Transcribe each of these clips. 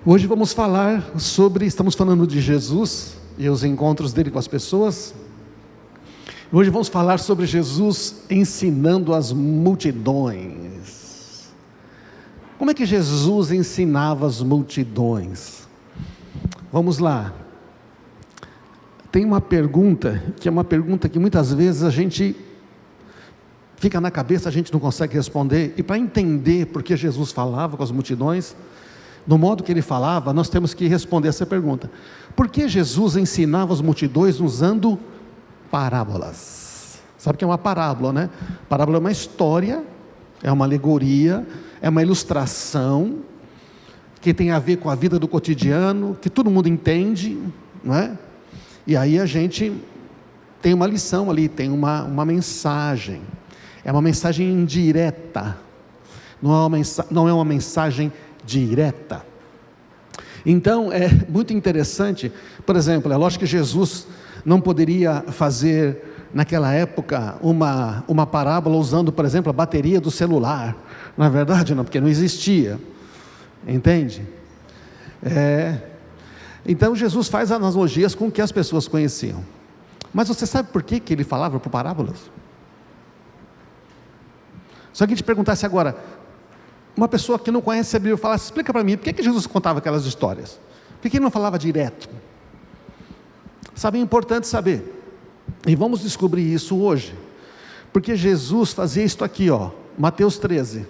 Hoje vamos falar sobre, estamos falando de Jesus e os encontros dele com as pessoas. Hoje vamos falar sobre Jesus ensinando as multidões. Como é que Jesus ensinava as multidões? Vamos lá. Tem uma pergunta, que é uma pergunta que muitas vezes a gente fica na cabeça, a gente não consegue responder, e para entender por que Jesus falava com as multidões, do modo que ele falava, nós temos que responder essa pergunta: por que Jesus ensinava as multidões usando parábolas? Sabe o que é uma parábola, né? Parábola é uma história, é uma alegoria, é uma ilustração, que tem a ver com a vida do cotidiano, que todo mundo entende, não é? E aí a gente tem uma lição ali, tem uma mensagem, é uma mensagem indireta, não é uma mensagem direta. Então é muito interessante. Por exemplo, é lógico que Jesus não poderia fazer naquela época uma parábola usando, por exemplo, a bateria do celular. Na verdade não, porque não existia, entende? Então Jesus faz analogias com o que as pessoas conheciam. Mas você sabe por que ele falava por parábolas? Se alguém te perguntasse agora, uma pessoa que não conhece a Bíblia falasse: explica para mim, por que Jesus contava aquelas histórias? Por que ele não falava direto? Sabe, é importante saber, e vamos descobrir isso hoje, porque Jesus fazia isto aqui, Mateus 13,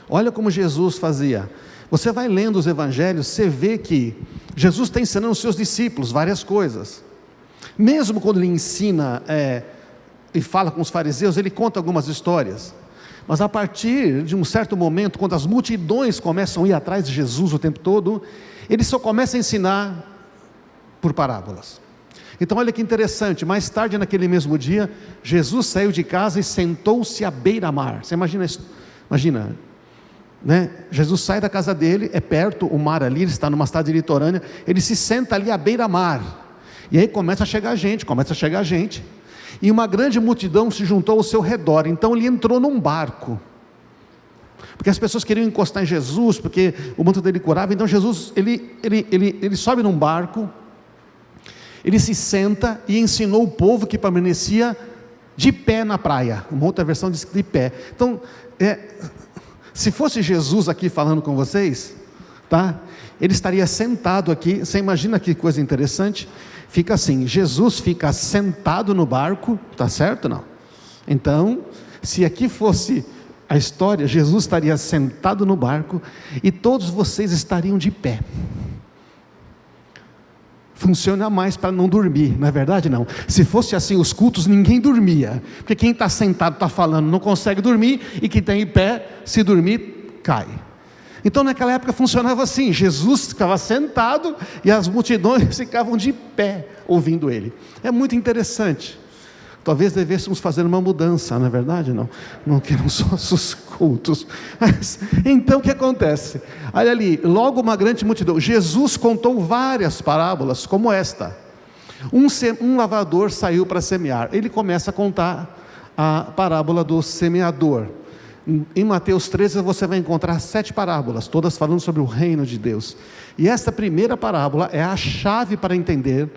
olha como Jesus fazia. Você vai lendo os evangelhos, você vê que Jesus está ensinando os seus discípulos várias coisas, mesmo quando ele ensina e fala com os fariseus, ele conta algumas histórias. Mas a partir de um certo momento, quando as multidões começam a ir atrás de Jesus o tempo todo, ele só começa a ensinar por parábolas. Então olha que interessante, mais tarde naquele mesmo dia, Jesus saiu de casa e sentou-se à beira-mar. Você imagina, né? Jesus sai da casa dele, é perto o mar ali, ele está numa cidade litorânea, ele se senta ali à beira-mar, e aí começa a chegar gente, e uma grande multidão se juntou ao seu redor. Então ele entrou num barco, porque as pessoas queriam encostar em Jesus, porque o manto dele curava. Então Jesus, ele sobe num barco, ele se senta e ensinou o povo que permanecia de pé na praia. Uma outra versão diz de pé. Então, se fosse Jesus aqui falando com vocês, tá? Ele estaria sentado aqui. Você imagina que coisa interessante? Fica assim, Jesus fica sentado no barco, tá certo? Não. Então, se aqui fosse a história, Jesus estaria sentado no barco e todos vocês estariam de pé. Funciona mais para não dormir, não é verdade? Não. Se fosse assim os cultos, ninguém dormia, porque quem está sentado está falando, não consegue dormir, e quem está em pé, se dormir, cai. Então naquela época funcionava assim, Jesus ficava sentado e as multidões ficavam de pé ouvindo ele. É muito interessante. Talvez devêssemos fazer uma mudança, não é verdade? Não queremos só os cultos. Mas, então o que acontece? Olha ali, logo uma grande multidão. Jesus contou várias parábolas como esta. Um lavrador saiu para semear. Ele começa a contar a parábola do semeador. Em Mateus 13 você vai encontrar 7 parábolas, todas falando sobre o reino de Deus. E esta primeira parábola é a chave para entender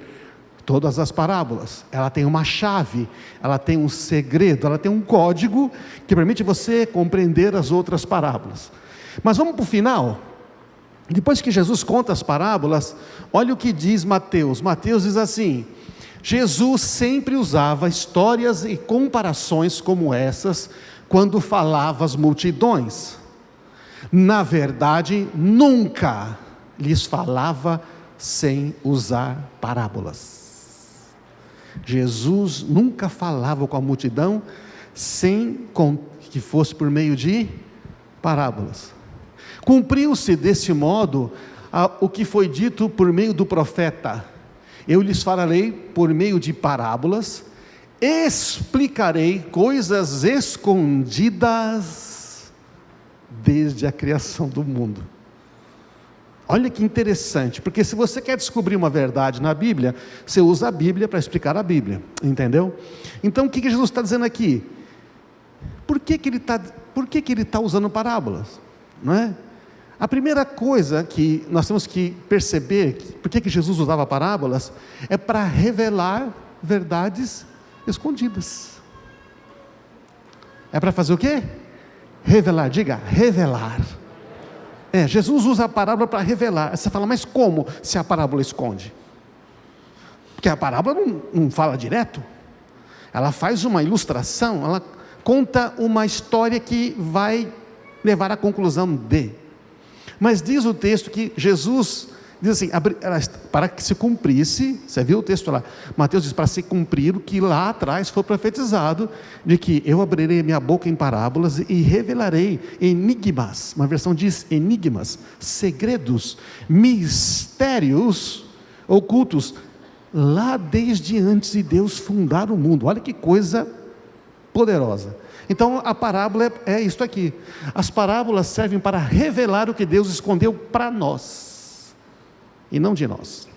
todas as parábolas. Ela tem uma chave, ela tem um segredo, ela tem um código que permite você compreender as outras parábolas. Mas vamos para o final. Depois que Jesus conta as parábolas, olha o que diz Mateus. Mateus diz assim: Jesus sempre usava histórias e comparações como essas quando falava às multidões. Na verdade, nunca lhes falava sem usar parábolas. Jesus nunca falava com a multidão sem que fosse por meio de parábolas. Cumpriu-se desse modo o que foi dito por meio do profeta: eu lhes falarei por meio de parábolas, explicarei coisas escondidas desde a criação do mundo. Olha que interessante, porque se você quer descobrir uma verdade na Bíblia, você usa a Bíblia para explicar a Bíblia, entendeu? Então o que Jesus está dizendo aqui? Por que ele está usando parábolas? Não é? A primeira coisa que nós temos que perceber, por que Jesus usava parábolas, é para revelar verdades escondidas. É para fazer o quê? Revelar, diga, revelar. Jesus usa a parábola para revelar. Você fala, mas como se a parábola esconde? Porque a parábola não fala direto. Ela faz uma ilustração, ela conta uma história que vai levar à conclusão de. Mas diz o texto que Jesus diz assim, para que se cumprisse, você viu o texto lá, Mateus diz, para se cumprir o que lá atrás foi profetizado, de que eu abrirei minha boca em parábolas e revelarei enigmas, uma versão diz enigmas, segredos, mistérios ocultos, lá desde antes de Deus fundar o mundo. Olha que coisa poderosa. Então a parábola é isto aqui. As parábolas servem para revelar o que Deus escondeu para nós, e não de nós.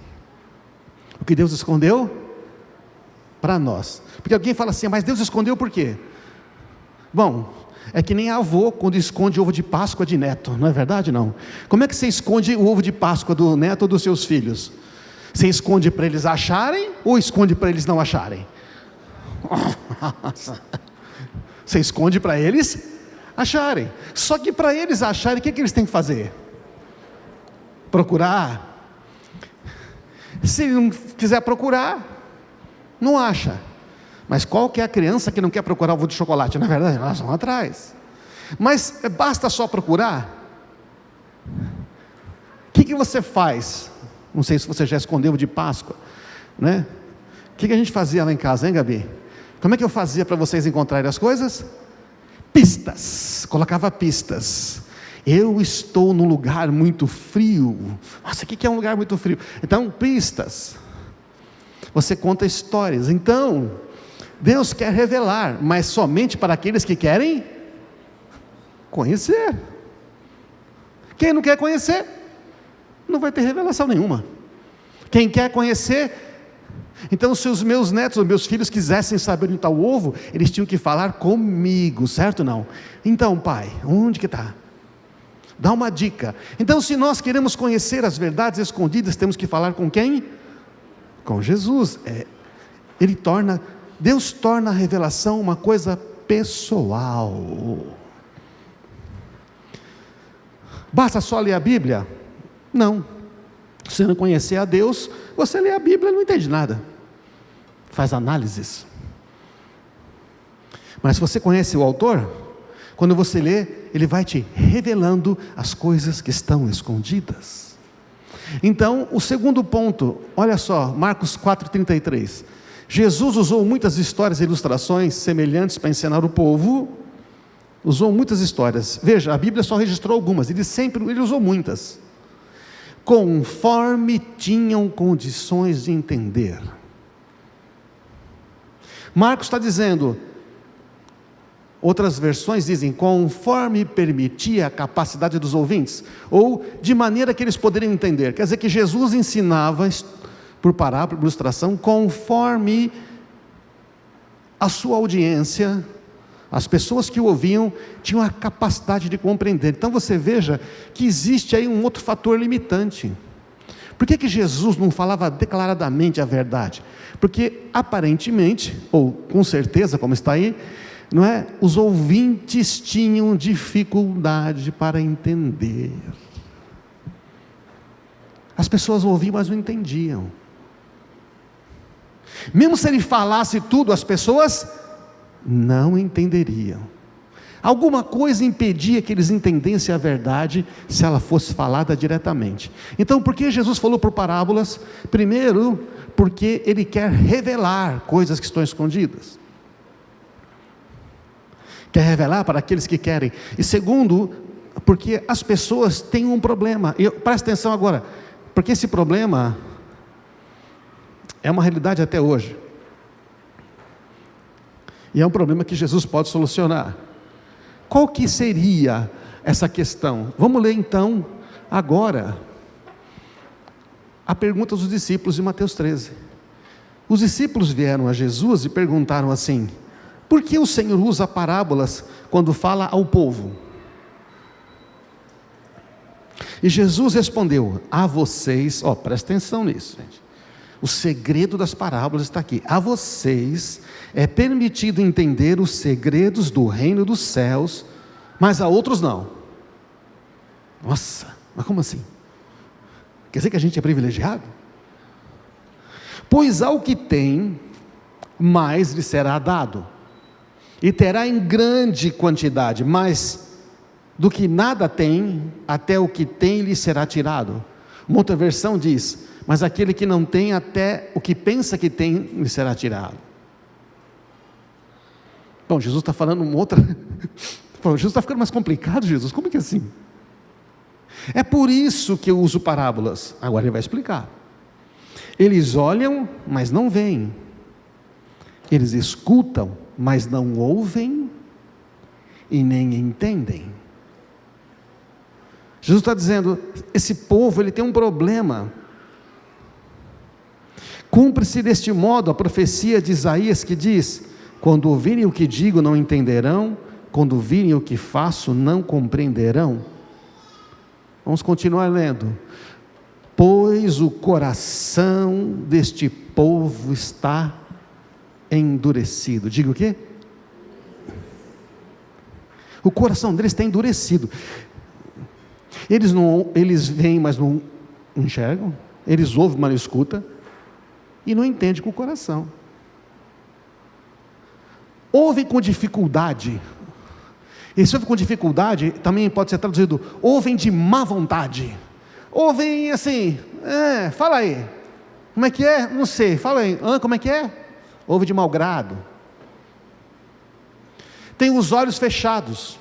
O que Deus escondeu para nós. Porque alguém fala assim, mas Deus escondeu por quê? Bom, é que nem avô quando esconde ovo de Páscoa de neto, não é verdade não? Como é que você esconde o ovo de Páscoa do neto ou dos seus filhos? Você esconde para eles acharem ou esconde para eles não acharem? Você esconde para eles acharem. Só que para eles acharem, o que eles têm que fazer? Procurar. Se ele não quiser procurar, não acha. Mas qual que é a criança que não quer procurar ovo de chocolate? Na verdade, elas vão atrás. Mas basta só procurar? O que você faz? Não sei se você já escondeu de Páscoa, né? O que a gente fazia lá em casa, hein, Gabi? Como é que eu fazia para vocês encontrarem as coisas? Pistas, colocava pistas. Eu estou num lugar muito frio. Nossa, o que é um lugar muito frio? Então, pistas. Você conta histórias. Então, Deus quer revelar, mas somente para aqueles que querem conhecer. Quem não quer conhecer, não vai ter revelação nenhuma. Quem quer conhecer, então se os meus netos, os meus filhos quisessem saber onde está o ovo, eles tinham que falar comigo, certo? Não? Então, pai, onde que está? Dá uma dica. Então, se nós queremos conhecer as verdades escondidas, temos que falar com quem? Com Jesus. Deus torna a revelação uma coisa pessoal. Basta só ler a Bíblia? Não. Se você não conhecer a Deus, você lê a Bíblia e não entende nada. Faz análises. Mas se você conhece o autor, quando você lê, ele vai te revelando as coisas que estão escondidas. Então, o segundo ponto, olha só, Marcos 4,33. Jesus usou muitas histórias e ilustrações semelhantes para ensinar o povo. Usou muitas histórias. Veja, a Bíblia só registrou algumas, ele usou muitas. Conforme tinham condições de entender. Marcos está dizendo, outras versões dizem, conforme permitia a capacidade dos ouvintes, ou de maneira que eles poderiam entender. Quer dizer que Jesus ensinava, por parábola, por ilustração, conforme a sua audiência, as pessoas que o ouviam, tinham a capacidade de compreender. Então você veja que existe aí um outro fator limitante. Por que Jesus não falava declaradamente a verdade? Porque aparentemente, ou com certeza, como está aí, não é? Os ouvintes tinham dificuldade para entender. As pessoas ouviam, mas não entendiam. Mesmo se ele falasse tudo, as pessoas não entenderiam. Alguma coisa impedia que eles entendessem a verdade, se ela fosse falada diretamente. Então, por que Jesus falou por parábolas? Primeiro, porque ele quer revelar coisas que estão escondidas. Quer revelar para aqueles que querem. E segundo, porque as pessoas têm um problema. Presta atenção agora, porque esse problema é uma realidade até hoje. E é um problema que Jesus pode solucionar. Qual que seria essa questão? Vamos ler então, agora, a pergunta dos discípulos de Mateus 13. Os discípulos vieram a Jesus e perguntaram assim, por que o Senhor usa parábolas quando fala ao povo? E Jesus respondeu: a vocês, presta atenção nisso, gente. O segredo das parábolas está aqui. A vocês é permitido entender os segredos do reino dos céus, mas a outros não. Nossa, mas como assim? Quer dizer que a gente é privilegiado? Pois ao que tem, mais lhe será dado, e terá em grande quantidade, mas do que nada tem, até o que tem lhe será tirado. Uma outra versão diz: mas aquele que não tem, até o que pensa que tem lhe será tirado. Bom, Jesus está falando uma outra. Jesus está ficando mais complicado, Jesus, como é que é assim? É por isso que eu uso parábolas. Agora ele vai explicar. Eles olham, mas não veem. Eles escutam, mas não ouvem e nem entendem. Jesus está dizendo: esse povo, ele tem um problema. Cumpre-se deste modo a profecia de Isaías que diz: quando ouvirem o que digo não entenderão, quando virem o que faço não compreenderão. Vamos continuar lendo. Pois o coração deste povo está endurecido. Diga o quê? O coração deles está endurecido. Eles veem, mas não enxergam. Eles ouvem, mas não escutam. E não entendem com o coração. Ouvem com dificuldade. Esse ouvem com dificuldade também pode ser traduzido: ouvem de má vontade. Ouvem assim, fala aí. Como é que é? Não sei, fala aí. Como é que é? Ouve de mau grado. Tem os olhos fechados,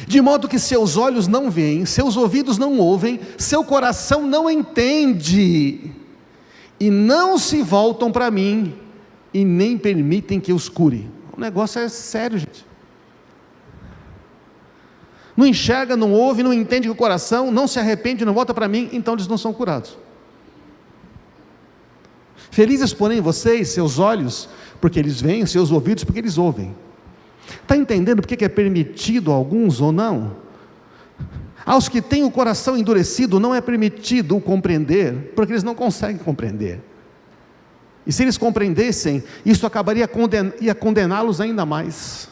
de modo que seus olhos não veem, seus ouvidos não ouvem, seu coração não entende, e não se voltam para mim, e nem permitem que eu os cure. O negócio é sério, gente. Não enxerga, não ouve, não entende com o coração, não se arrepende, não volta para mim, então eles não são curados. Felizes, porém, vocês, seus olhos, porque eles veem, seus ouvidos, porque eles ouvem. Está entendendo por que é permitido a alguns ou não? Aos que têm o coração endurecido não é permitido o compreender, porque eles não conseguem compreender. E se eles compreendessem, isso acabaria ia condená-los ainda mais.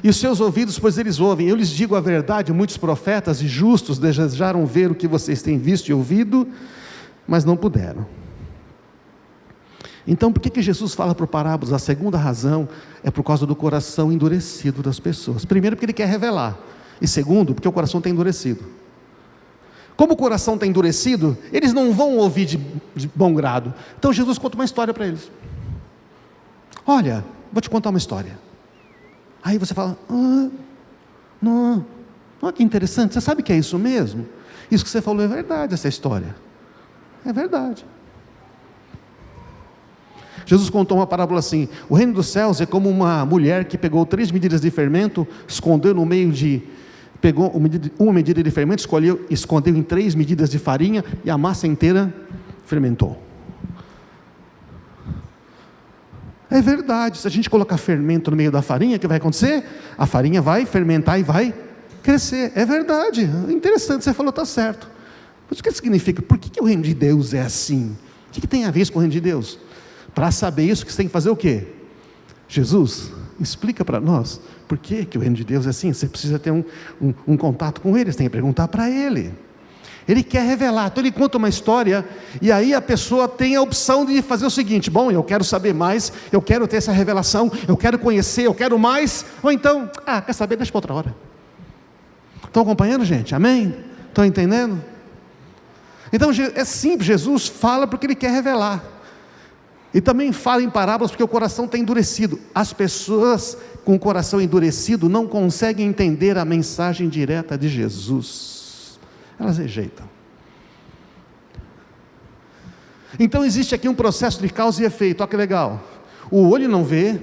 E os seus ouvidos, pois eles ouvem. Eu lhes digo a verdade: muitos profetas e justos desejaram ver o que vocês têm visto e ouvido, mas não puderam. Então, por que Jesus fala por parábolas? A segunda razão é por causa do coração endurecido das pessoas. Primeiro, porque ele quer revelar. E segundo, porque o coração está endurecido. Como o coração está endurecido, eles não vão ouvir de bom grado. Então Jesus conta uma história para eles. Olha, vou te contar uma história. Aí você fala: não, olha que interessante, você sabe que é isso mesmo? Isso que você falou é verdade, essa história. É verdade. Jesus contou uma parábola assim: o reino dos céus é como uma mulher que pegou 3 medidas de fermento, escondeu no meio pegou uma medida de fermento, escondeu em 3 medidas de farinha, e a massa inteira fermentou. É verdade, se a gente colocar fermento no meio da farinha, o que vai acontecer? A farinha vai fermentar e vai crescer. É verdade, interessante, você falou, está certo. Mas o que significa? Por que o reino de Deus é assim? O que tem a ver isso com o reino de Deus? Para saber isso, você tem que fazer o quê? Jesus explica para nós por que o reino de Deus é assim. Você precisa ter um contato com Ele, você tem que perguntar para Ele. Ele quer revelar, então Ele conta uma história, e aí a pessoa tem a opção de fazer o seguinte: bom, eu quero saber mais, eu quero ter essa revelação, eu quero conhecer, eu quero mais, ou então, quer saber, deixa para outra hora. Estão acompanhando, gente? Amém? Estão entendendo? Então é simples, Jesus fala porque Ele quer revelar, e também fala em parábolas porque o coração está endurecido. As pessoas com o coração endurecido não conseguem entender a mensagem direta de Jesus, elas rejeitam. Então existe aqui um processo de causa e efeito. Olha que legal, o olho não vê,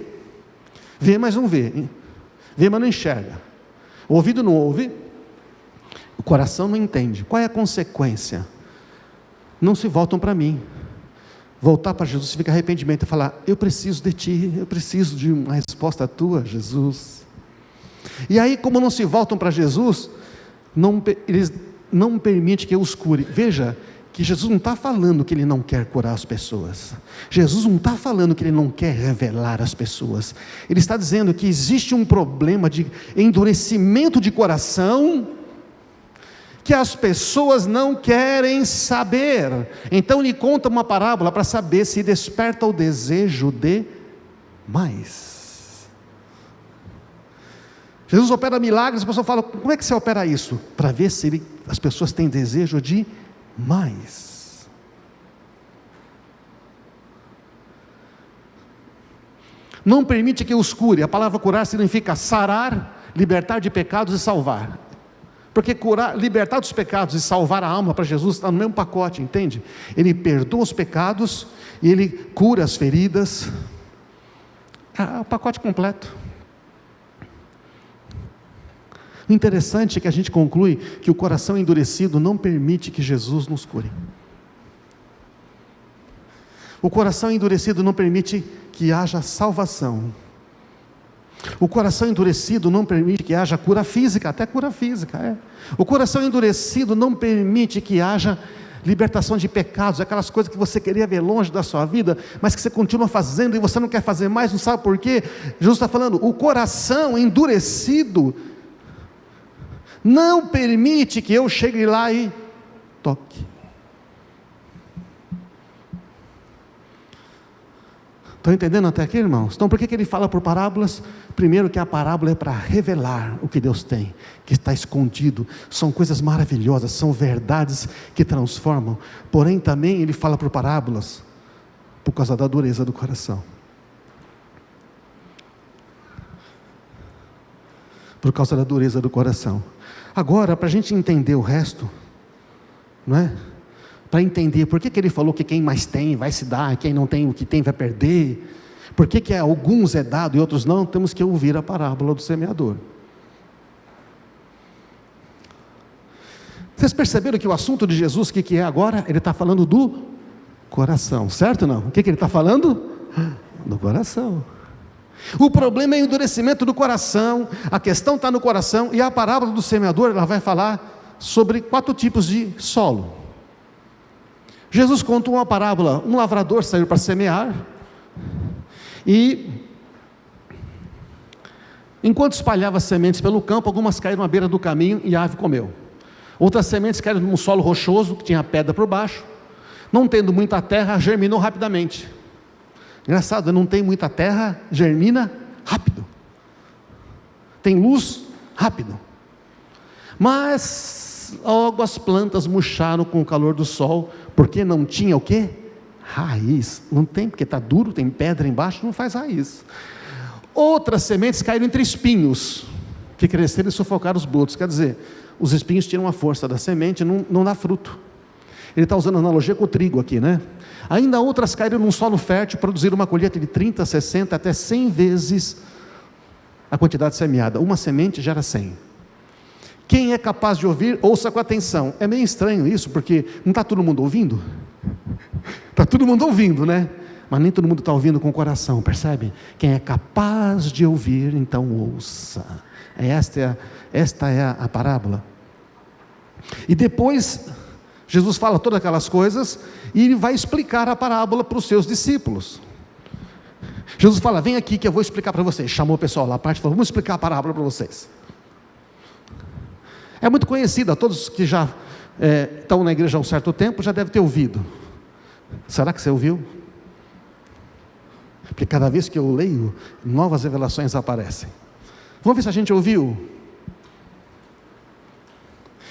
mas não vê, vê mas não enxerga, o ouvido não ouve, o coração não entende. Qual é a consequência? Não se voltam para mim. Voltar para Jesus significa arrependimento, e falar: eu preciso de Ti, eu preciso de uma resposta Tua, Jesus. E aí, como não se voltam para Jesus, Eles não permitem que eu os cure. Veja que Jesus não está falando que Ele não quer curar as pessoas. Jesus não está falando que Ele não quer revelar as pessoas. Ele está dizendo que existe um problema de endurecimento de coração, que as pessoas não querem saber. Então Ele conta uma parábola para saber se desperta o desejo de mais. Jesus opera milagres, a pessoa fala: como é que você opera isso? Para ver se as pessoas têm desejo de mais. Não permite que os cure. A palavra curar significa sarar, libertar de pecados e salvar. Porque curar, libertar dos pecados e salvar a alma para Jesus está no mesmo pacote, entende? Ele perdoa os pecados e Ele cura as feridas. É o pacote completo. O interessante é que a gente conclui que o coração endurecido não permite que Jesus nos cure. O coração endurecido não permite que haja salvação. O coração endurecido não permite que haja cura física, até cura física, O coração endurecido não permite que haja libertação de pecados, aquelas coisas que você queria ver longe da sua vida, mas que você continua fazendo e você não quer fazer mais, não sabe por quê? Jesus está falando, o coração endurecido não permite que eu chegue lá e toque. Estão entendendo até aqui, irmãos? Então por que ele fala por parábolas? Primeiro que a parábola é para revelar o que Deus tem, que está escondido, são coisas maravilhosas, são verdades que transformam, porém também ele fala por parábolas, por causa da dureza do coração. Por causa da dureza do coração. Agora, para a gente entender o resto, não é? Para entender por que ele falou que quem mais tem vai se dar, quem não tem o que tem vai perder, por que a alguns é dado e outros não, temos que ouvir a parábola do semeador. Vocês perceberam que o assunto de Jesus, o que é agora? Ele está falando do coração, certo ou não? O que ele está falando? Do coração. O problema é o endurecimento do coração, a questão está no coração, e a parábola do semeador, ela vai falar sobre 4 tipos de solo. Jesus contou uma parábola, um lavrador saiu para semear, e enquanto espalhava sementes pelo campo, algumas caíram à beira do caminho e a ave comeu. Outras sementes caíram num solo rochoso, que tinha pedra por baixo, não tendo muita terra, germinou rapidamente. Engraçado, não tem muita terra, germina rápido. Tem luz, rápido. Mas logo as plantas murcharam com o calor do sol, porque não tinha o quê? Raiz. Não tem, porque está duro, tem pedra embaixo, não faz raiz. Outras sementes caíram entre espinhos, que cresceram e sufocaram os brotos. Quer dizer, os espinhos tiram a força da semente, não dá fruto. Ele está usando analogia com o trigo aqui, né? Ainda outras caíram num solo fértil, produziram uma colheita de 30, 60, até 100 vezes a quantidade semeada. Uma semente gera 100. Quem é capaz de ouvir, ouça com atenção. É meio estranho isso, porque não está todo mundo ouvindo? Está todo mundo ouvindo, né? Mas nem todo mundo está ouvindo com o coração, percebe? Quem é capaz de ouvir, então ouça. Esta é a parábola. E depois Jesus fala todas aquelas coisas e ele vai explicar a parábola para os seus discípulos. Jesus fala, vem aqui que eu vou explicar para vocês. Chamou o pessoal lá à parte e falou, vamos explicar a parábola para vocês. É muito conhecida, todos que já estão na igreja há um certo tempo já devem ter ouvido. Será que você ouviu? Porque cada vez que eu leio, novas revelações aparecem. Vamos ver se a gente ouviu.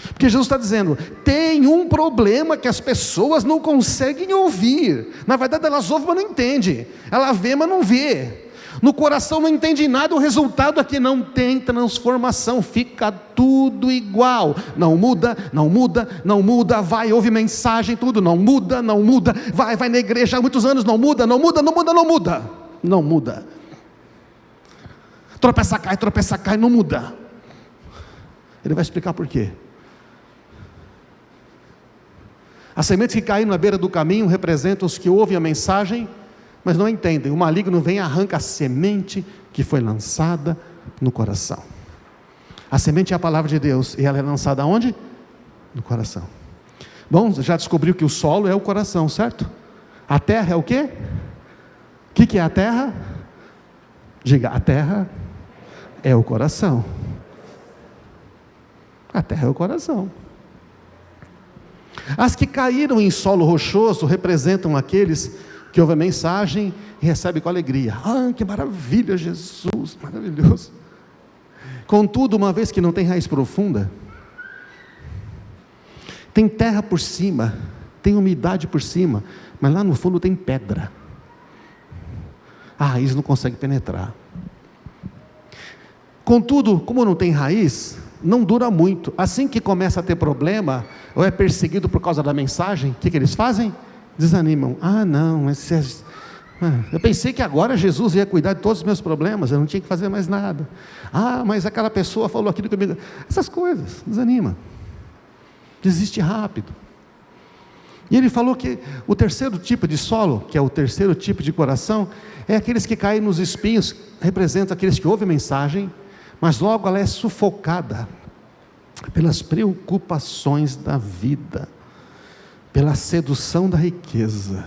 Porque Jesus está dizendo, tem um problema que as pessoas não conseguem ouvir. Na verdade elas ouvem, mas não entendem. Ela vê, mas não vê. No coração não entende nada, o resultado é que não tem transformação, fica tudo igual. Não muda, não muda, não muda, vai, ouve mensagem, tudo, não muda, não muda, vai na igreja há muitos anos, não muda, não muda, não muda, não muda. Não muda. Tropeça, cai, não muda. Ele vai explicar por quê. As sementes que caíram na beira do caminho representam os que ouvem a mensagem, mas não entendem. O maligno vem e arranca a semente que foi lançada no coração. A semente é a palavra de Deus, e ela é lançada aonde? No coração. Bom, já descobriu que o solo é o coração, certo? A terra é o quê? O que é a terra? Diga, a terra é o coração. A terra é o coração. As que caíram em solo rochoso representam aqueles que ouvem a mensagem e recebem com alegria. Ah, que maravilha, Jesus, maravilhoso. Contudo, uma vez que não tem raiz profunda, tem terra por cima, tem umidade por cima, mas lá no fundo tem pedra. A raiz não consegue penetrar. Contudo, como não tem raiz, não dura muito. Assim que começa a ter problema, ou é perseguido por causa da mensagem, o que eles fazem? Desanimam. Ah, não, eu pensei que agora Jesus ia cuidar de todos os meus problemas, eu não tinha que fazer mais nada. Ah, mas aquela pessoa falou aquilo comigo. Essas coisas, desanima. Desiste rápido. E ele falou que o terceiro tipo de solo, que é o terceiro tipo de coração, é aqueles que caem nos espinhos, representa aqueles que ouvem a mensagem, mas logo ela é sufocada pelas preocupações da vida, pela sedução da riqueza,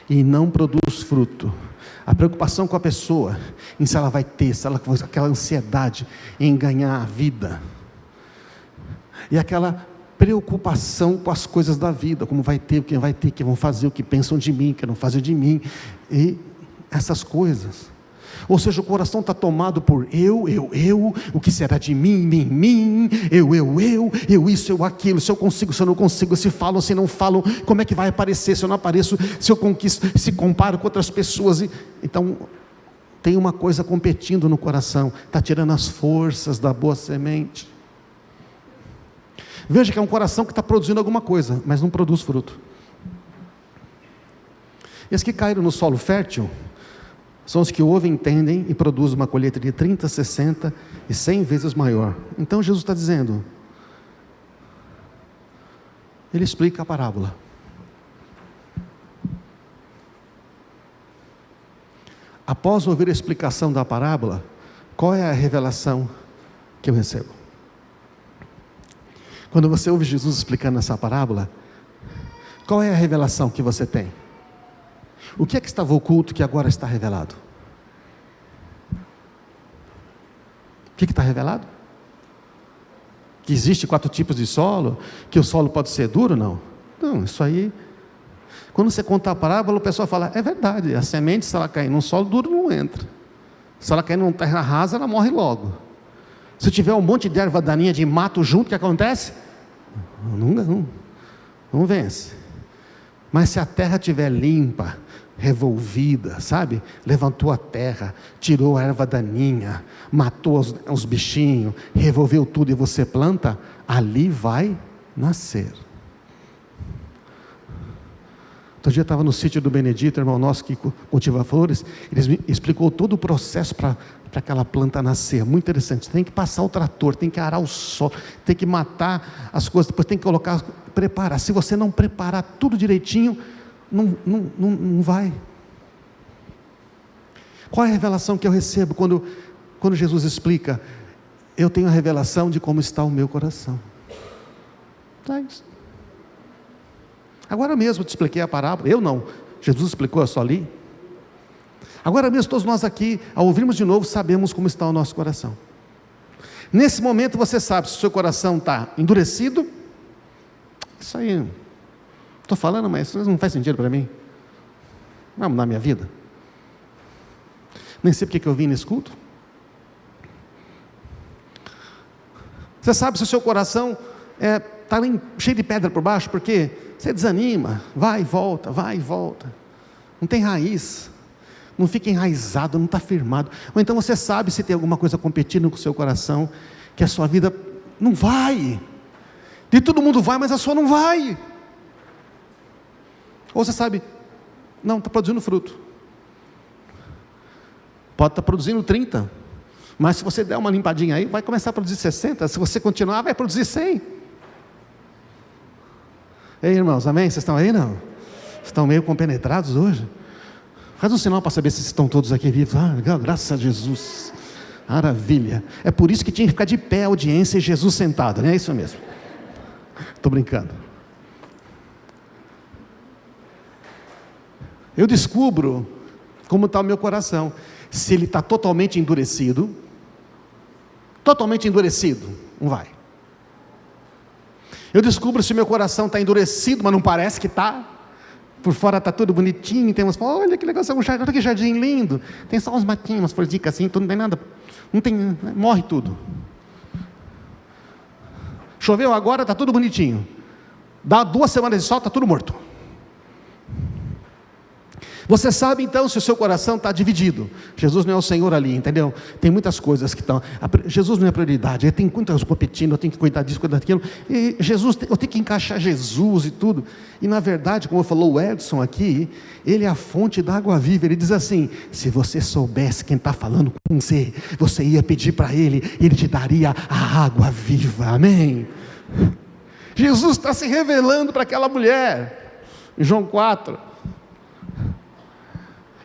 e não produz fruto. A preocupação com a pessoa, em se ela vai ter, se ela, aquela ansiedade em ganhar a vida, e aquela preocupação com as coisas da vida, como vai ter, o que vai ter, que vão fazer, o que pensam de mim, que não fazem de mim, e essas coisas. Ou seja, o coração está tomado por eu, o que será de mim, eu isso, eu aquilo, se eu consigo, se eu não consigo, se falam, se não falam, como é que vai aparecer, se eu não apareço, se eu conquisto, se comparo com outras pessoas. Então, tem uma coisa competindo no coração, está tirando as forças da boa semente. Veja que é um coração que está produzindo alguma coisa, mas não produz fruto. Esses que caíram no solo fértil são os que ouvem, entendem e produzem uma colheita de 30, 60 e 100 vezes maior. Então Jesus está dizendo, ele explica a parábola. Após ouvir a explicação da parábola, qual é a revelação que eu recebo? Quando você ouve Jesus explicando essa parábola, qual é a revelação que você tem? O que é que estava oculto que agora está revelado? O que está revelado? Que existe 4 tipos de solo, que o solo pode ser duro? Não, isso aí, quando você conta a parábola, o pessoal fala, é verdade, a semente, se ela cair num solo duro, não entra. Se ela cair numa terra rasa, ela morre logo. Se tiver um monte de erva daninha de mato junto, o que acontece? Não vence. Mas se a terra estiver limpa, revolvida, sabe? Levantou a terra, tirou a erva daninha, matou os bichinhos, revolveu tudo e você planta, ali vai nascer. Outro dia eu estava no sítio do Benedito, irmão nosso que cultiva flores, ele me explicou todo o processo para aquela planta nascer, muito interessante. Tem que passar o trator, tem que arar o solo, tem que matar as coisas, depois tem que colocar, preparar. Se você não preparar tudo direitinho, não vai. Qual é a revelação que eu recebo quando Jesus explica? Eu tenho a revelação de como está o meu coração. É isso. Agora mesmo eu te expliquei a parábola, eu não, Jesus explicou, eu só li. Agora mesmo todos nós aqui, ao ouvirmos de novo, sabemos como está o nosso coração. Nesse momento você sabe se o seu coração está endurecido. Isso aí, estou falando, mas isso não faz sentido para mim. Não vai mudar minha vida. Nem sei porque que eu vim nesse culto. Você sabe se o seu coração está cheio de pedra por baixo, porque você desanima, vai e volta, não tem raiz, não fica enraizado, não está firmado. Ou então você sabe se tem alguma coisa competindo com o seu coração, que a sua vida não vai, de todo mundo vai, mas a sua não vai. Ou você sabe, não, está produzindo fruto, pode estar produzindo 30, mas se você der uma limpadinha aí, vai começar a produzir 60, se você continuar, vai produzir 100. Ei, irmãos, amém? Vocês estão aí, não? Estão meio compenetrados hoje? Faz um sinal para saber se estão todos aqui vivos. Ah, graças a Jesus. Maravilha. É por isso que tinha que ficar de pé a audiência e Jesus sentado, né? É isso mesmo. Estou brincando. Eu descubro como está o meu coração. Se ele está totalmente endurecido, não vai. Eu descubro se o meu coração está endurecido, mas não parece que está. Por fora está tudo bonitinho, tem umas, olha que legal, olha que jardim lindo. Tem só uns matinhos, umas florzinhas assim, tudo, não tem nada, não tem, morre tudo. Choveu agora, está tudo bonitinho. Dá 2 semanas de sol, está tudo morto. Você sabe então se o seu coração está dividido. Jesus não é o Senhor ali, entendeu? Tem muitas coisas que estão. Jesus não é prioridade, tem muitas competindo, eu tenho que cuidar disso, cuidar daquilo. E Jesus, eu tenho que encaixar Jesus e tudo. E na verdade, como falou o Edson aqui, ele é a fonte da água viva. Ele diz assim: se você soubesse quem está falando com você, você ia pedir para ele, ele te daria a água viva. Amém? Jesus está se revelando para aquela mulher, em João 4.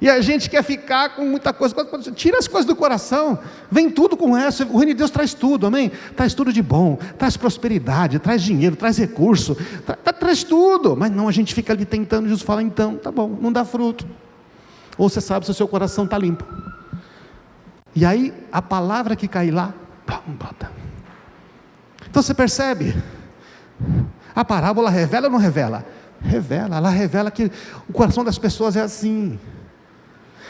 E a gente quer ficar com muita coisa, tira as coisas do coração, vem tudo com essa, o reino de Deus traz tudo, amém? Traz tudo de bom, traz prosperidade, traz dinheiro, traz recurso, traz tudo, mas não, a gente fica ali tentando. Jesus fala, então, tá bom, não dá fruto, ou você sabe se o seu coração está limpo, e aí a palavra que cai lá, brota. Então você percebe, a parábola revela ou não revela? Revela, ela revela que o coração das pessoas é assim.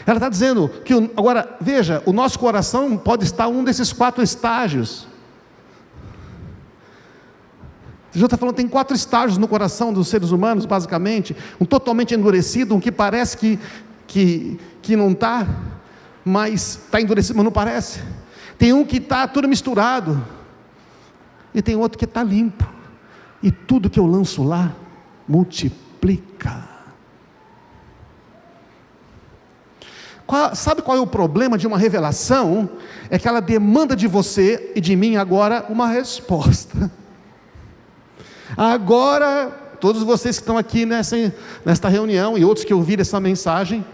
Ela está dizendo que, agora, veja, o nosso coração pode estar em um desses 4 estágios. Jesus está falando que tem 4 estágios no coração dos seres humanos, basicamente. Um totalmente endurecido, um que parece que não está, mas está endurecido, mas não parece. Tem um que está tudo misturado, e tem outro que está limpo, e tudo que eu lanço lá, multiplica. Sabe qual é o problema de uma revelação? É que ela demanda de você e de mim agora uma resposta. Agora, todos vocês que estão aqui nesta reunião e outros que ouviram essa mensagem,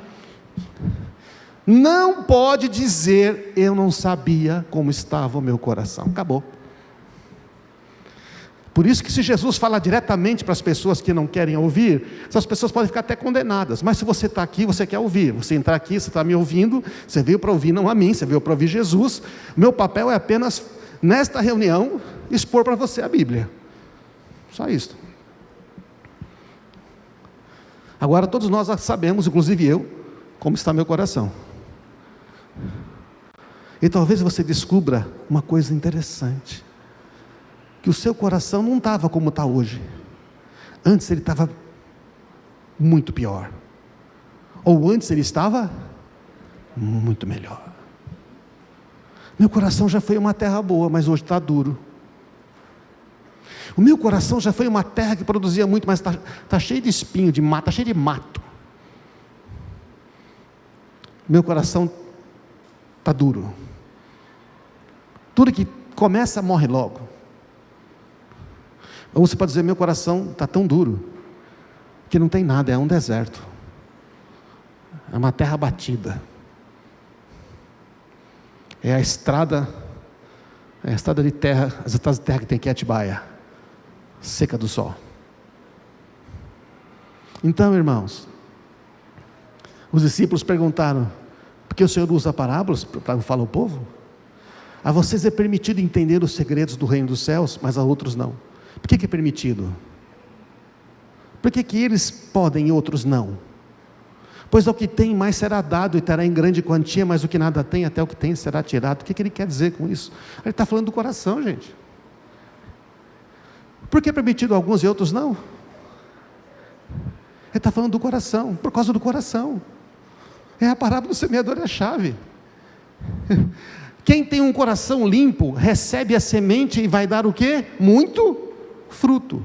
não pode dizer, eu não sabia como estava o meu coração. Acabou. Por isso que se Jesus fala diretamente para as pessoas que não querem ouvir, essas pessoas podem ficar até condenadas. Mas se você está aqui, você quer ouvir. Você entrar aqui, você está me ouvindo, você veio para ouvir não a mim, você veio para ouvir Jesus. Meu papel é apenas, nesta reunião, expor para você a Bíblia. Só isso. Agora todos nós sabemos, inclusive eu, como está meu coração. E talvez você descubra uma coisa interessante. Que o seu coração não estava como está hoje. Antes ele estava muito pior. Ou antes ele estava muito melhor. Meu coração já foi uma terra boa, mas hoje está duro. O meu coração já foi uma terra que produzia muito, mas está cheio de espinho, de mato, está cheio de mato. Meu coração está duro. Tudo que começa morre logo. Ou você pode dizer, meu coração está tão duro, que não tem nada, é um deserto, é uma terra batida, é a estrada de terra, as estradas de terra que tem aqui em Atibaia, seca do sol. Então, irmãos, os discípulos perguntaram, por que o Senhor usa parábolas para falar ao povo? A vocês é permitido entender os segredos do reino dos céus, mas a outros não. Por que é permitido? Por que eles podem e outros não? Pois ao que tem mais será dado e terá em grande quantia, mas o que nada tem, até o que tem será tirado. O que ele quer dizer com isso? Ele está falando do coração, gente. Por que é permitido a alguns e outros não? Ele está falando do coração, por causa do coração. É a parábola do semeador, é a chave. Quem tem um coração limpo, recebe a semente e vai dar o quê? Muito fruto.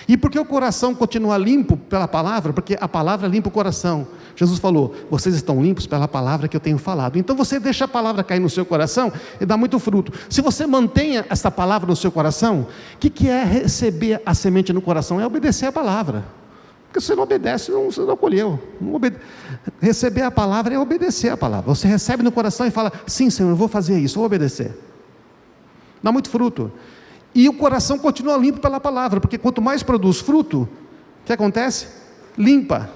E por que o coração continua limpo pela palavra? Porque a palavra limpa o coração. Jesus falou, vocês estão limpos pela palavra que eu tenho falado. Então você deixa a palavra cair no seu coração e dá muito fruto. Se você mantenha essa palavra no seu coração, o que é receber a semente no coração? É obedecer a palavra. Porque se você não obedece, você não acolheu. Receber a palavra é obedecer a palavra. Você recebe no coração e fala: sim, Senhor, eu vou fazer isso, vou obedecer. Dá muito fruto. E o coração continua limpo pela palavra, porque quanto mais produz fruto, o que acontece? Limpa.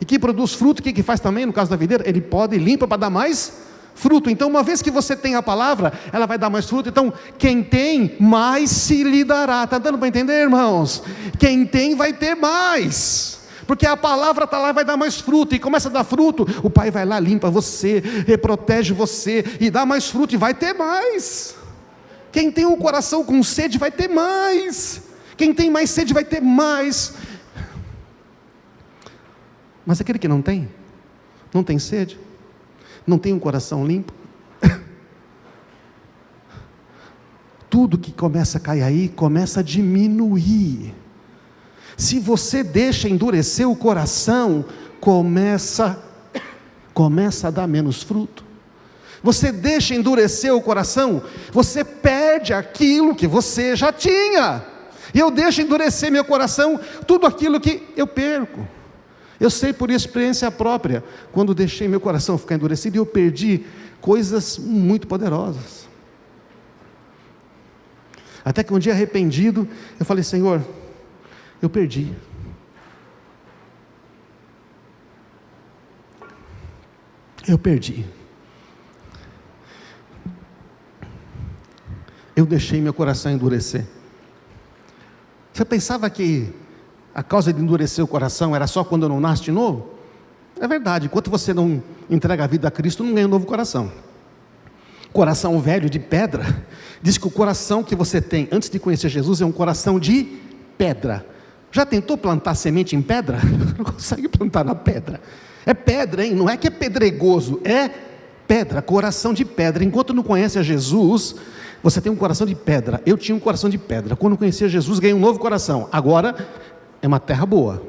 E quem produz fruto, o que faz também no caso da videira? Ele pode e limpa para dar mais fruto. Então, uma vez que você tem a palavra, ela vai dar mais fruto. Então, quem tem, mais se lhe dará. Está dando para entender, irmãos? Quem tem vai ter mais, porque a palavra está lá e vai dar mais fruto. E começa a dar fruto, o Pai vai lá, limpa você, protege você, e dá mais fruto, e vai ter mais. Quem tem o coração com sede vai ter mais. Quem tem mais sede vai ter mais. Mas aquele que não tem sede, não tem um coração limpo, tudo que começa a cair aí, começa a diminuir. Se você deixa endurecer o coração, começa a dar menos fruto. Você deixa endurecer o coração, você perde aquilo que você já tinha. E eu deixo endurecer meu coração, tudo aquilo que eu perco. Eu sei por experiência própria, quando deixei meu coração ficar endurecido, eu perdi coisas muito poderosas. Até que um dia, arrependido, eu falei: Senhor, eu perdi. Eu deixei meu coração endurecer. Você pensava que a causa de endurecer o coração era só quando não nasce de novo? É verdade, enquanto você não entrega a vida a Cristo, não ganha um novo coração. Coração velho de pedra, diz que o coração que você tem antes de conhecer Jesus é um coração de pedra. Já tentou plantar semente em pedra? Não consegue plantar na pedra. É pedra, hein? Não é que é pedregoso, é pedra, coração de pedra. Enquanto não conhece a Jesus, você tem um coração de pedra. Eu tinha um coração de pedra. Quando conheci a Jesus, ganhei um novo coração. Agora é uma terra boa.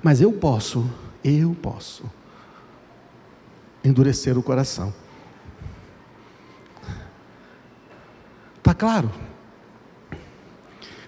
Mas eu posso endurecer o coração. Está claro?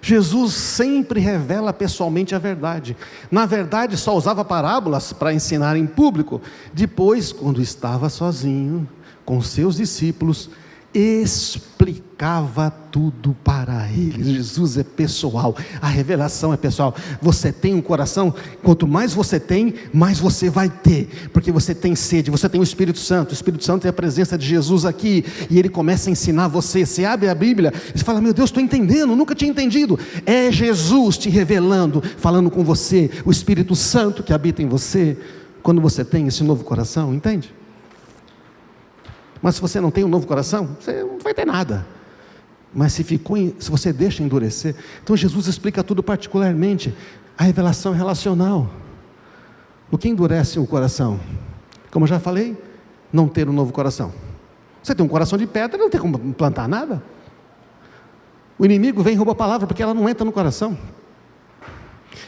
Jesus sempre revela pessoalmente a verdade. Na verdade, só usava parábolas para ensinar em público. Depois, quando estava sozinho com seus discípulos, explicava tudo para eles. Jesus é pessoal, a revelação é pessoal. Você tem um coração, quanto mais você tem, mais você vai ter, porque você tem sede, você tem o Espírito Santo é a presença de Jesus aqui, e Ele começa a ensinar você. Você abre a Bíblia e fala: meu Deus, estou entendendo, nunca tinha entendido. É Jesus te revelando, falando com você, o Espírito Santo que habita em você, quando você tem esse novo coração, entende? Mas se você não tem um novo coração, você não vai ter nada. Mas se você deixa endurecer, então Jesus explica tudo particularmente. A revelação é relacional. O que endurece o coração? Como eu já falei, não ter um novo coração. Você tem um coração de pedra, não tem como plantar nada. O inimigo vem e rouba a palavra, porque ela não entra no coração.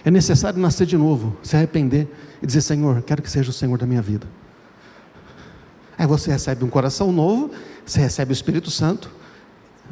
É necessário nascer de novo, se arrepender e dizer: Senhor, quero que seja o Senhor da minha vida. Aí você recebe um coração novo, você recebe o Espírito Santo.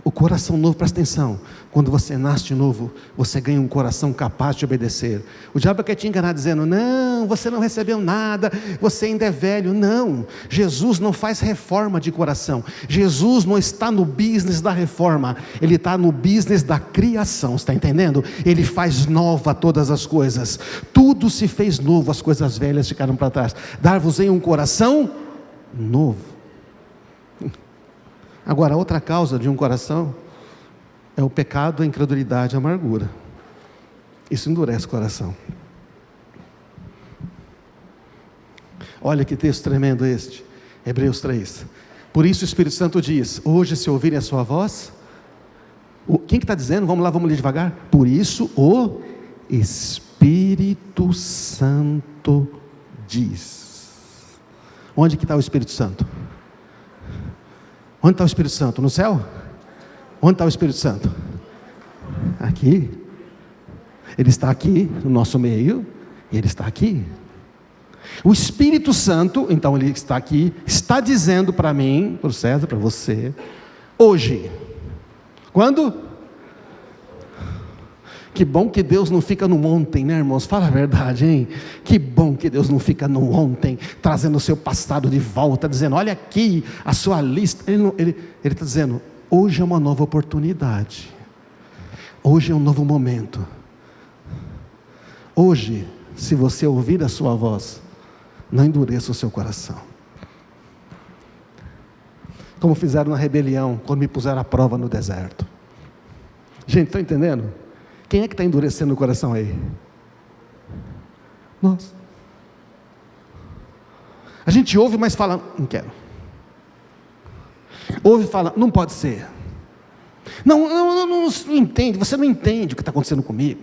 O coração novo, presta atenção, quando você nasce de novo, você ganha um coração capaz de obedecer. O diabo quer te enganar dizendo: não, você não recebeu nada, você ainda é velho. Não, Jesus não faz reforma de coração. Jesus não está no business da reforma, Ele está no business da criação, está entendendo? Ele faz nova todas as coisas, tudo se fez novo, as coisas velhas ficaram para trás. Dar-vos-ei um coração novo. Agora, outra causa de um coração é o pecado, a incredulidade, a amargura. Isso endurece o coração. Olha que texto tremendo este, Hebreus 3. Por isso o Espírito Santo diz: hoje, se ouvirem a sua voz, quem que está dizendo? Vamos lá, vamos ler devagar. Por isso o Espírito Santo diz. Onde que está o Espírito Santo? Onde está o Espírito Santo? No céu? Onde está o Espírito Santo? Aqui. Ele está aqui, no nosso meio, e Ele está aqui. O Espírito Santo, então Ele está aqui, está dizendo para mim, para o César, para você, hoje. Quando? Que bom que Deus não fica no ontem, né, irmãos? Fala a verdade, hein? Que bom que Deus não fica no ontem, trazendo o seu passado de volta, dizendo, olha aqui a sua lista. Ele está dizendo, hoje é uma nova oportunidade. Hoje é um novo momento. Hoje, se você ouvir a sua voz, não endureça o seu coração. Como fizeram na rebelião, quando me puseram à prova no deserto. Gente, estão entendendo? Quem é que está endurecendo o coração aí? Nós. A gente ouve, mas fala, não quero. Ouve e fala, não pode ser. Não entende, você não entende o que está acontecendo comigo.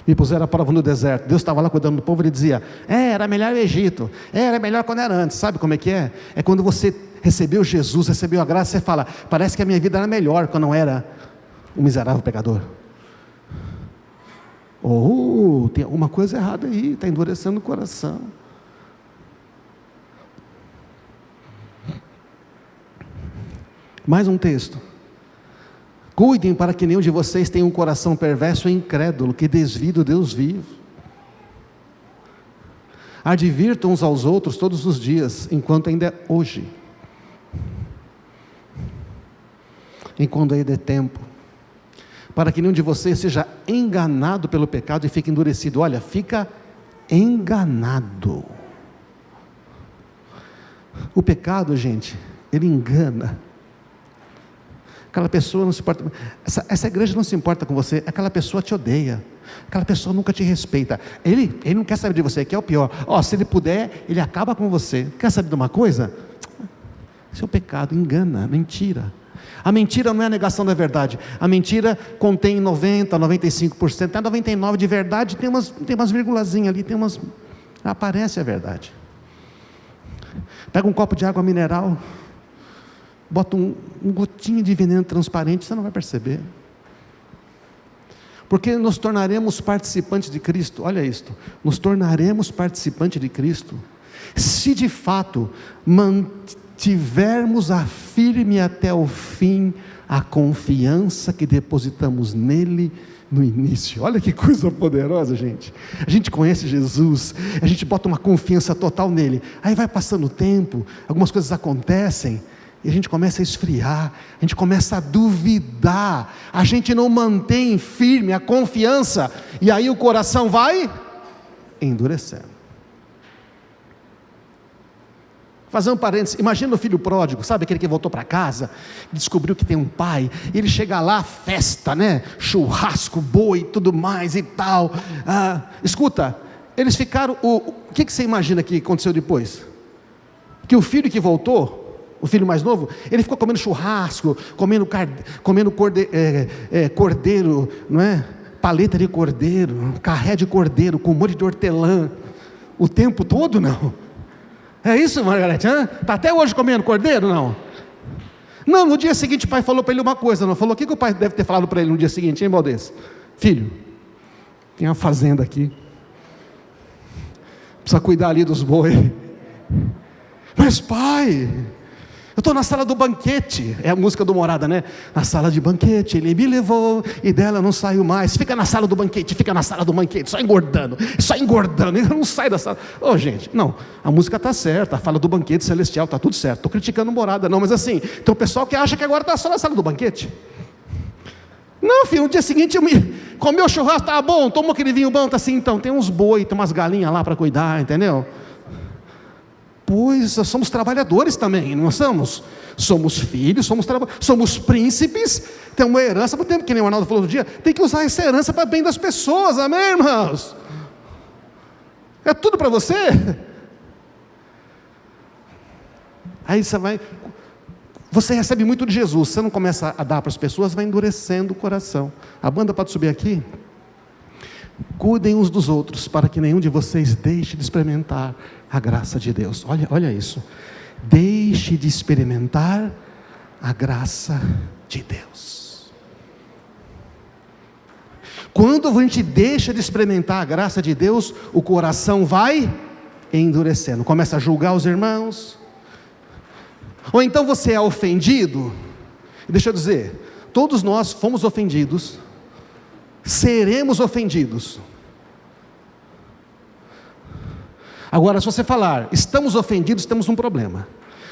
Me puseram a prova no deserto, Deus estava lá cuidando do povo, ele dizia, era melhor o Egito, era melhor quando era antes, sabe como é que é? É quando você recebeu Jesus, recebeu a graça, você fala, parece que a minha vida era melhor quando não era um miserável pecador. Tem alguma coisa errada aí, está endurecendo o coração. Mais um texto. Cuidem para que nenhum de vocês tenha um coração perverso e incrédulo, que desvie do Deus vivo. Advirtam uns aos outros todos os dias, enquanto ainda é hoje. Enquanto ainda é tempo. Para que nenhum de vocês seja enganado pelo pecado e fique endurecido. Olha, fica enganado. O pecado, gente, ele engana. Aquela pessoa não se importa, essa igreja não se importa com você, aquela pessoa te odeia, aquela pessoa nunca te respeita, ele não quer saber de você, que é o pior, se ele puder, ele acaba com você. Quer saber de uma coisa? Seu pecado engana, mentira. A mentira não é a negação da verdade, a mentira contém 90%, 95%, até 99% de verdade, tem umas virgulazinhas ali, aparece a verdade. Pega um copo de água mineral, bota um gotinho de veneno transparente, você não vai perceber. Porque nos tornaremos participantes de Cristo. Olha isto, nos tornaremos participantes de Cristo se de fato mantivermos a firme até o fim a confiança que depositamos nele no início. Olha que coisa poderosa, gente. A gente conhece Jesus, a gente bota uma confiança total nele, aí vai passando o tempo, algumas coisas acontecem, e a gente começa a esfriar, a gente começa a duvidar, a gente não mantém firme a confiança, e aí o coração vai endurecendo. Fazer um parênteses, imagina o filho pródigo, sabe aquele que voltou para casa, descobriu que tem um pai, e ele chega lá, festa, né, churrasco, boi e tudo mais e tal, escuta, eles ficaram, o que você imagina que aconteceu depois? Que o filho que voltou, o filho mais novo, ele ficou comendo churrasco, comendo cordeiro, não é? Paleta de cordeiro, carré de cordeiro, com molho de hortelã, o tempo todo, não? É isso, Margarete? Está até hoje comendo cordeiro, não? Não, no dia seguinte o pai falou para ele uma coisa, não falou? O que o pai deve ter falado para ele no dia seguinte, hein, Valdez? Filho, tem uma fazenda aqui, precisa cuidar ali dos bois. Mas pai, eu estou na sala do banquete, é a música do Morada, né? Na sala de banquete, ele me levou e dela não saiu mais. Fica na sala do banquete, só engordando, ele não sai da sala. Gente, não, a música está certa, a fala do banquete celestial, está tudo certo. Estou criticando Morada, não, mas assim, tem o pessoal que acha que agora está só na sala do banquete. Não, filho, no dia seguinte comeu o churrasco, estava bom, tomou aquele vinho bom, está assim, então, tem uns boi, tem umas galinhas lá para cuidar, entendeu? Pois somos trabalhadores também, não somos? Somos filhos, somos príncipes, tem uma herança, por tempo que nem o Arnaldo falou no dia, tem que usar essa herança para bem das pessoas, amém, irmãos? É tudo para você. Aí você recebe muito de Jesus, você não começa a dar para as pessoas, vai endurecendo o coração. A banda pode subir aqui? Cuidem uns dos outros, para que nenhum de vocês deixe de experimentar a graça de Deus. Olha isso. Deixe de experimentar a graça de Deus. Quando a gente deixa de experimentar a graça de Deus, o coração vai endurecendo, começa a julgar os irmãos. Ou então você é ofendido. Deixa eu dizer, todos nós fomos ofendidos, seremos ofendidos. Agora, se você falar, estamos ofendidos, temos um problema.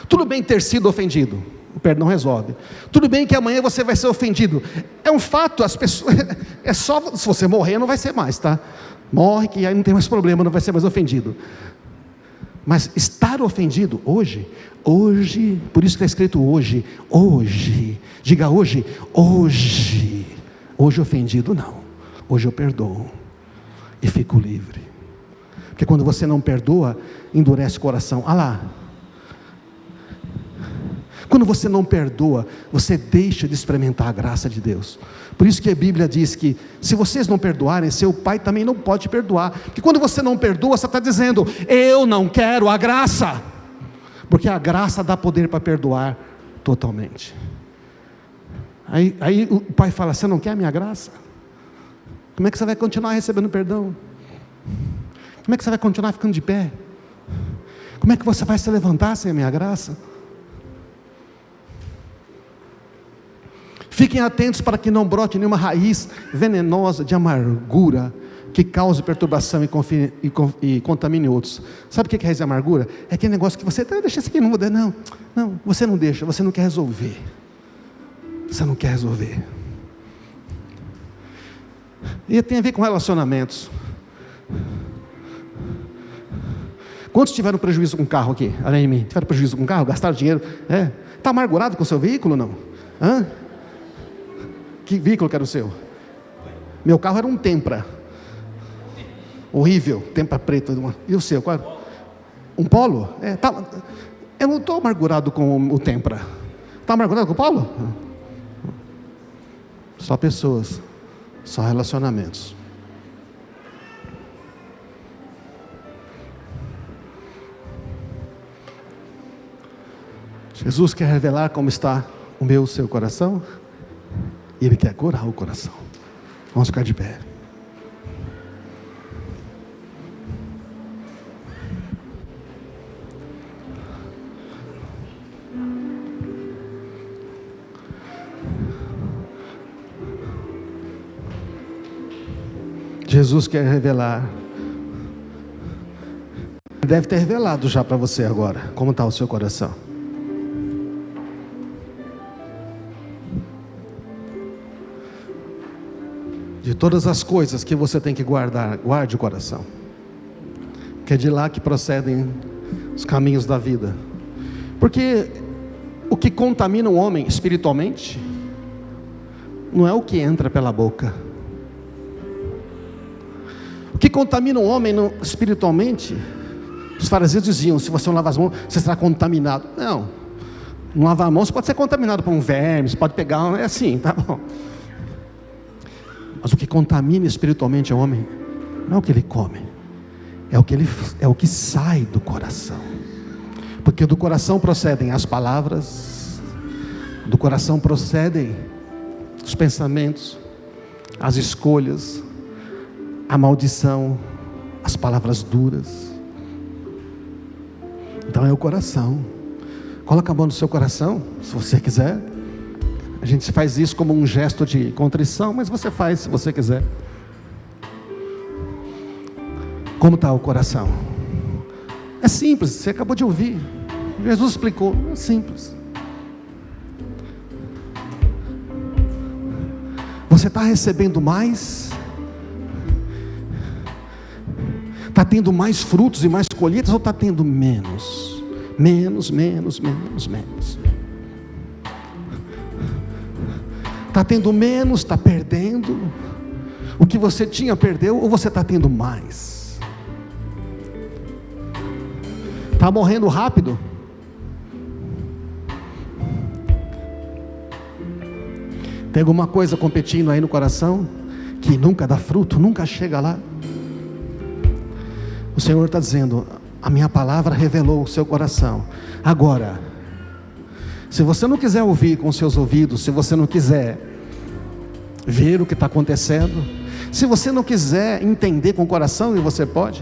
Tudo bem ter sido ofendido, o perdão resolve. Tudo bem que amanhã você vai ser ofendido. É um fato, as pessoas, é só, se você morrer não vai ser mais, tá? Morre que aí não tem mais problema, não vai ser mais ofendido. Mas estar ofendido hoje, por isso que está escrito hoje, diga hoje, hoje ofendido não, hoje eu perdoo e fico livre. Porque quando você não perdoa, endurece o coração. Ah lá, quando você não perdoa, você deixa de experimentar a graça de Deus. Por isso que a Bíblia diz que, se vocês não perdoarem, seu Pai também não pode te perdoar. Porque quando você não perdoa, você está dizendo, eu não quero a graça. Porque a graça dá poder para perdoar totalmente. Aí o Pai fala, você não quer a minha graça? Como é que você vai continuar recebendo perdão? Como é que você vai continuar ficando de pé? Como é que você vai se levantar sem a minha graça? Fiquem atentos para que não brote nenhuma raiz venenosa de amargura que cause perturbação e contamine outros. Sabe o que é raiz de amargura? É aquele negócio que você, deixa isso aqui, não vou dar, não, você não deixa, você não quer resolver. Você não quer resolver. E tem a ver com relacionamentos. Quantos tiveram prejuízo com o carro aqui? Além de mim, tiveram prejuízo com o carro? Gastaram dinheiro? Está amargurado com o seu veículo ou não? Que veículo que era o seu? Meu carro era um Tempra. Horrível, Tempra preto. E o seu? Qual? Um Polo? Eu não estou amargurado com o Tempra. Está amargurado com o Polo? Só pessoas, só relacionamentos. Jesus quer revelar como está o seu coração. E Ele quer curar o coração. Vamos ficar de pé. Jesus quer revelar. Deve ter revelado já para você agora como está o seu coração. De todas as coisas que você tem que guardar, guarde o coração, que é de lá que procedem os caminhos da vida. Porque o que contamina o homem espiritualmente não é o que entra pela boca. O que contamina o homem espiritualmente, os fariseus diziam, se você não lavar as mãos, você será contaminado. Não lavar a mão, você pode ser contaminado por um verme, você pode pegar, é assim, tá bom. Mas o que contamina espiritualmente o homem não é o que ele come, é o que sai do coração. Porque do coração procedem as palavras, do coração procedem os pensamentos, as escolhas, a maldição, as palavras duras. Então é o coração. Coloca a mão no seu coração, se você quiser. A gente faz isso como um gesto de contrição, mas você faz se você quiser. Como está o coração? É simples, você acabou de ouvir. Jesus explicou, é simples. Você está recebendo mais? Está tendo mais frutos e mais colheitas ou está tendo menos? Menos. Está tendo menos, está perdendo. O que você tinha perdeu ou você está tendo mais? Está morrendo rápido? Tem alguma coisa competindo aí no coração que nunca dá fruto, nunca chega lá? O Senhor está dizendo, a minha palavra revelou o seu coração. Agora, se você não quiser ouvir com os seus ouvidos, se você não quiser ver o que está acontecendo, se você não quiser entender com o coração, e você pode,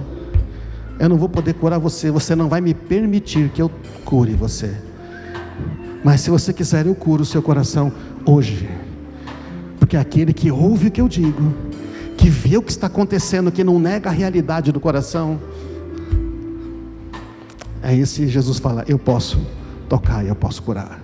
eu não vou poder curar você, você não vai me permitir que eu cure você. Mas se você quiser, eu curo o seu coração hoje. Porque aquele que ouve o que eu digo, que vê o que está acontecendo, que não nega a realidade do coração, é esse Jesus fala: eu posso tocar e eu posso curar.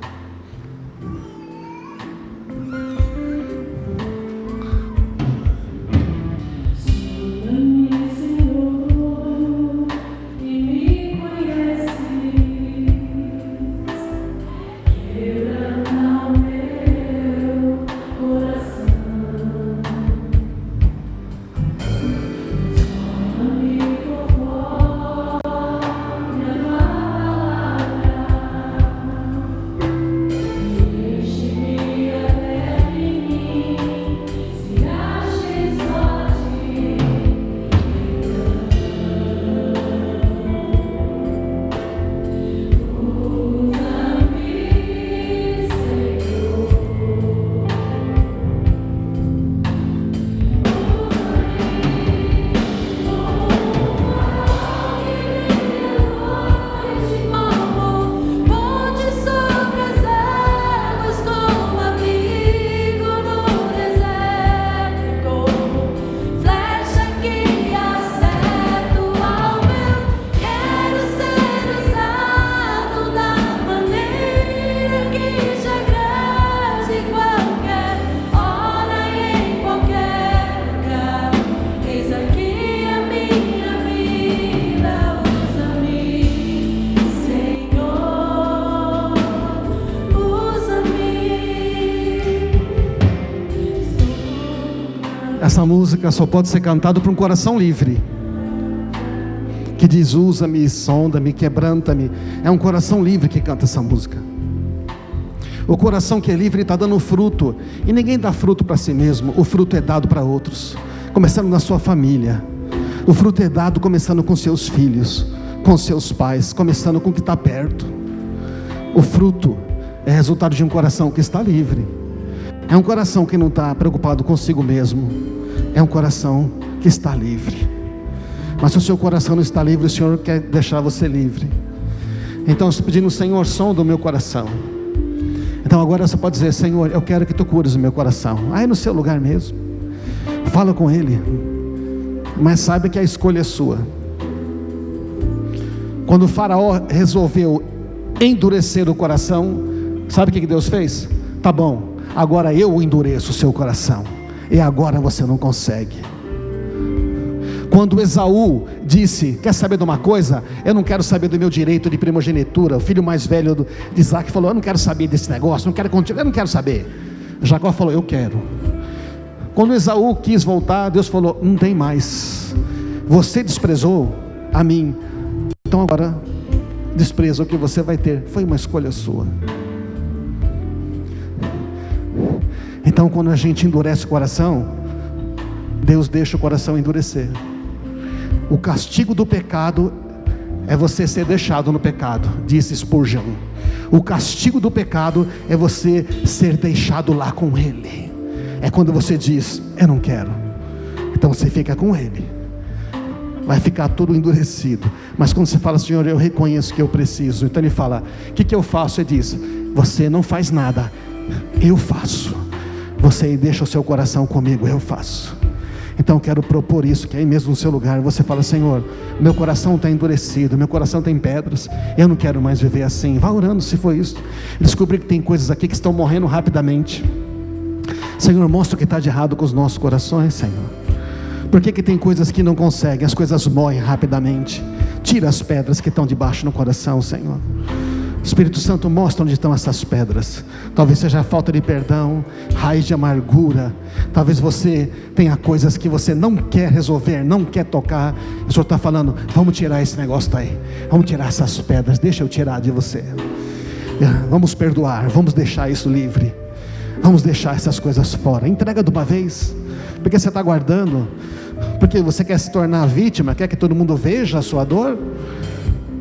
Essa música só pode ser cantada por um coração livre, que diz: usa-me, sonda-me, quebranta-me. É um coração livre que canta essa música. O coração que é livre está dando fruto, e ninguém dá fruto para si mesmo. O fruto é dado para outros, começando na sua família. O fruto é dado começando com seus filhos, com seus pais, começando com o que está perto. O fruto é resultado de um coração que está livre. É um coração que não está preocupado consigo mesmo. É um coração que está livre. Mas se o seu coração não está livre, o Senhor quer deixar você livre. Então eu estou pedindo: Senhor, sonda o meu coração. Então agora você pode dizer: Senhor, eu quero que tu cures o meu coração. Aí no seu lugar mesmo, fala com Ele. Mas saiba que a escolha é sua. Quando o faraó resolveu endurecer o coração, sabe o que Deus fez? Tá bom, agora eu endureço o seu coração, e agora você não consegue. Quando Esaú disse: quer saber de uma coisa? Eu não quero saber do meu direito de primogenitura. O filho mais velho de Isaac falou: eu não quero saber desse negócio, eu não quero saber. Jacó falou: eu quero. Quando Esaú quis voltar, Deus falou: não tem mais. Você desprezou a mim, então agora despreza o que você vai ter. Foi uma escolha sua. Então quando a gente endurece o coração, Deus deixa o coração endurecer. O castigo do pecado é você ser deixado no pecado, disse Spurgeon. O castigo do pecado é você ser deixado lá com Ele. É quando você diz: eu não quero. Então você fica com Ele. Vai ficar tudo endurecido. Mas quando você fala: Senhor, eu reconheço que eu preciso. Então Ele fala: o que eu faço? Ele diz: você não faz nada, eu faço. Você deixa o seu coração comigo, eu faço. Então eu quero propor isso, que aí mesmo no seu lugar você fala: Senhor, meu coração está endurecido, meu coração tem pedras, eu não quero mais viver assim. Vá orando se for isso. Descobri que tem coisas aqui que estão morrendo rapidamente. Senhor, mostra o que está de errado com os nossos corações, Senhor. Por que tem coisas que não conseguem? As coisas morrem rapidamente. Tira as pedras que estão debaixo no coração, Senhor. Espírito Santo, mostra onde estão essas pedras. Talvez seja a falta de perdão, raiz de amargura. Talvez você tenha coisas que você não quer resolver, não quer tocar. O Senhor está falando: vamos tirar esse negócio daí, vamos tirar essas pedras, deixa eu tirar de você. Vamos perdoar, vamos deixar isso livre, vamos deixar essas coisas fora. Entrega de uma vez. Porque você está guardando? Porque você quer se tornar vítima? Quer que todo mundo veja a sua dor?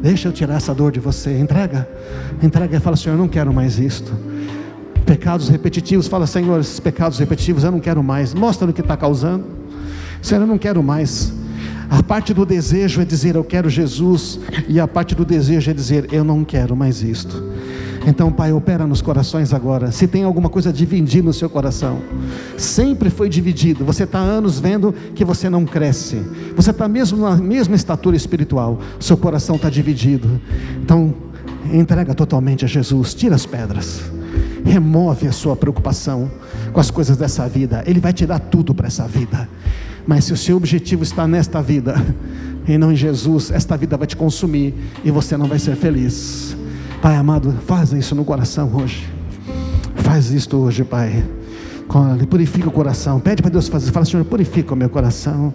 Deixa eu tirar essa dor de você. Entrega e fala: Senhor, eu não quero mais isto. Pecados repetitivos, fala: Senhor, esses pecados repetitivos eu não quero mais. Mostra o que está causando. Senhor, eu não quero mais. A parte do desejo é dizer: eu quero Jesus. E a parte do desejo é dizer: eu não quero mais isto. Então, Pai, opera nos corações agora. Se tem alguma coisa dividida no seu coração, sempre foi dividido. Você está há anos vendo que você não cresce. Você está mesmo na mesma estatura espiritual. Seu coração está dividido. Então, entrega totalmente a Jesus. Tira as pedras. Remove a sua preocupação com as coisas dessa vida. Ele vai te dar tudo para essa vida. Mas se o seu objetivo está nesta vida e não em Jesus, esta vida vai te consumir e você não vai ser feliz. Pai amado, faz isso no coração hoje. Faz isto hoje, Pai. Purifica o coração. Pede para Deus fazer. Fala, Senhor, purifica o meu coração.